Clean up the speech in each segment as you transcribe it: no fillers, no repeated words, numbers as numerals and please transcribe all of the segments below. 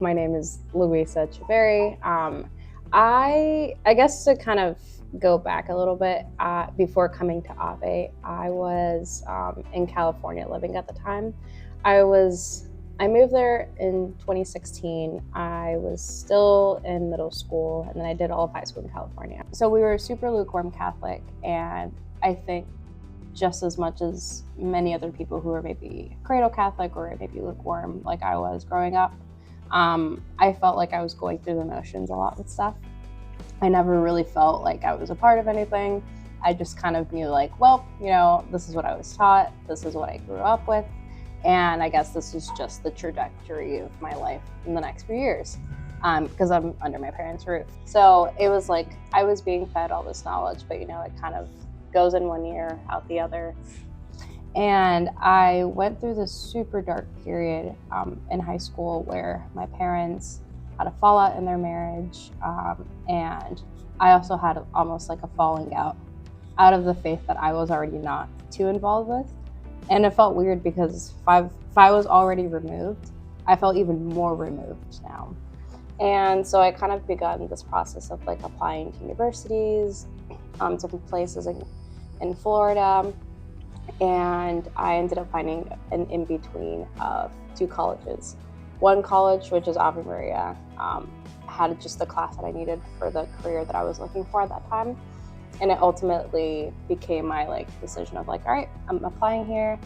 My name is Luisa. I guess to kind of go back a little bit, before coming to Ave, I was in California living at the time. I was I moved there in 2016. I was still in middle school, and then I did all of high school in California. So we were super lukewarm Catholic, and I think just as much as many other people who are maybe cradle Catholic or maybe lukewarm like I was growing up, I felt like I was going through the motions a lot with stuff. I never really felt like I was a part of anything. I just kind of knew, like, well, this is what I was taught, this is what I grew up with, and I guess this is just the trajectory of my life in the next few years, because I'm under my parents' roof. So it was like I was being fed all this knowledge, but it kind of goes in one ear, out the other. And I went through this super dark period in high school where my parents had a fallout in their marriage, and I also had almost like a falling out of the faith that I was already not too involved with. And it felt weird because if I was already removed, I felt even more removed now. And so I kind of begun this process of like applying to universities, different places in Florida, and I ended up finding an in-between of two colleges. One college, which is Ave Maria, had just the class that I needed for the career that I was looking for at that time. And it ultimately became my decision of all right, I'm applying here.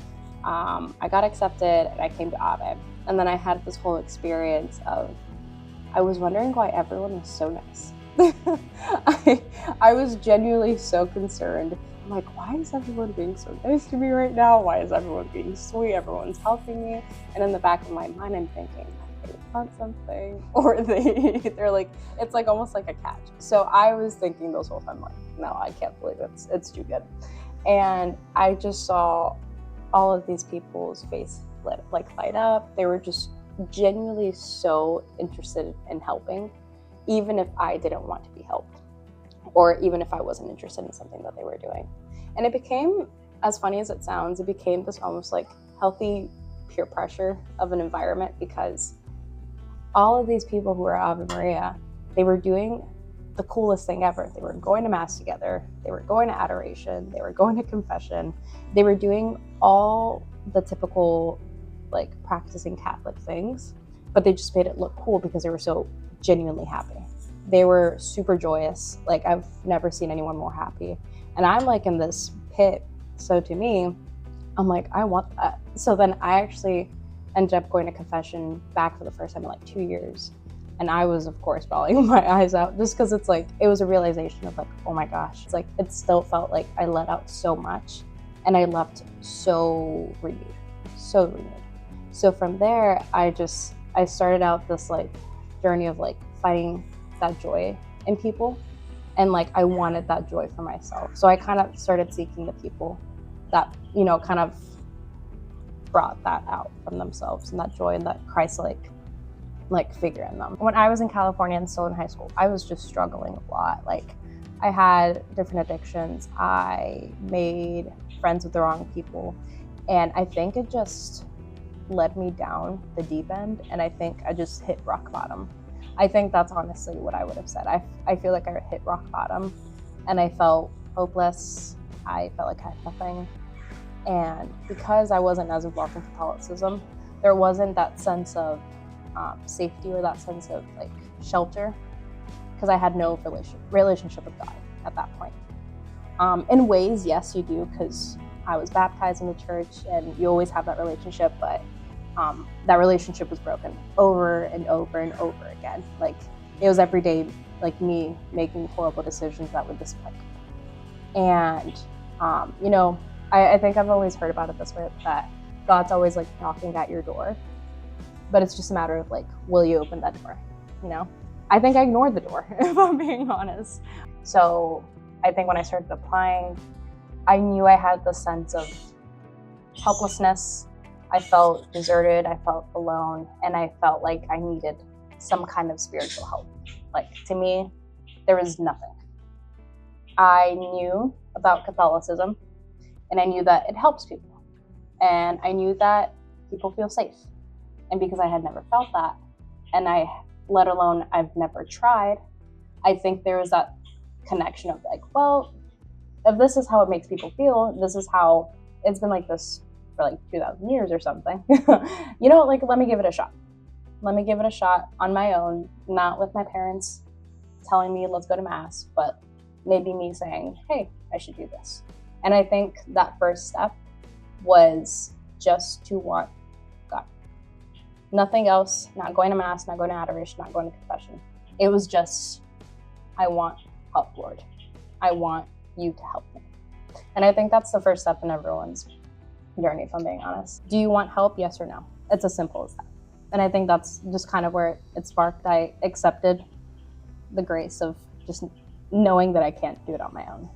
I got accepted and I came to Ave. And then I had this whole experience of, I was wondering why everyone was so nice. I was genuinely so concerned. I'm like, why is everyone being so nice to me right now? Why is everyone being sweet? Everyone's helping me. And in the back of my mind, I'm thinking, they want something, or they're like, it's like almost like a catch. So I was thinking this whole time, like, no, I can't believe it's too good. And I just saw all of these people's face light up. They were just genuinely so interested in helping, even if I didn't want to be helped, or even if I wasn't interested in something that they were doing. And it became, as funny as it sounds, it became this almost like healthy peer pressure of an environment, because all of these people who were at Ave Maria, they were doing the coolest thing ever. They were going to mass together, they were going to adoration, they were going to confession, they were doing all the typical practicing Catholic things, but they just made it look cool because they were so genuinely happy. They were super joyous. I've never seen anyone more happy. And I'm in this pit. So to me, I'm like, I want that. So then I actually ended up going to confession back for the first time in 2 years. And I was, of course, bawling my eyes out, just because it was a realization of oh my gosh. It still felt like I let out so much and I left so renewed. So from there, I started out this journey of finding that joy in people, and I wanted that joy for myself. So I kind of started seeking the people that kind of brought that out from themselves, and that joy and that Christ-like figure in them. When I was in California and still in high school, I was just struggling a lot. I had different addictions. I made friends with the wrong people, and I think it just led me down the deep end, and I think I just hit rock bottom. I think that's honestly what I would have said. I feel like I hit rock bottom, and I felt hopeless. I felt like I had nothing. And because I wasn't as involved in Catholicism, there wasn't that sense of safety or that sense of shelter, because I had no relationship with God at that point. In ways, yes, you do, because I was baptized in the church and you always have that relationship, but that relationship was broken over and over and over again. It was every day, me making horrible decisions that would disappoint. And I think I've always heard about it this way, that God's always knocking at your door, but it's just a matter of will you open that door? I think I ignored the door, if I'm being honest. So I think when I started applying, I knew I had the sense of helplessness. I felt deserted, I felt alone, and I felt like I needed some kind of spiritual help. To me, there was nothing. I knew about Catholicism, and I knew that it helps people. And I knew that people feel safe. And because I had never felt that, and let alone I've never tried, I think there was that connection of like, well, if this is how it makes people feel, this is how it's been like this for like 2,000 years or something. Like, let me give it a shot. Let me give it a shot on my own, not with my parents telling me let's go to mass, but maybe me saying, hey, I should do this. And I think that first step was just to want God. Nothing else, not going to mass, not going to adoration, not going to confession. It was just, I want help, Lord. I want you to help me. And I think that's the first step in everyone's journey, if I'm being honest. Do you want help? Yes or no? It's as simple as that. And I think that's just kind of where it sparked. I accepted the grace of just knowing that I can't do it on my own.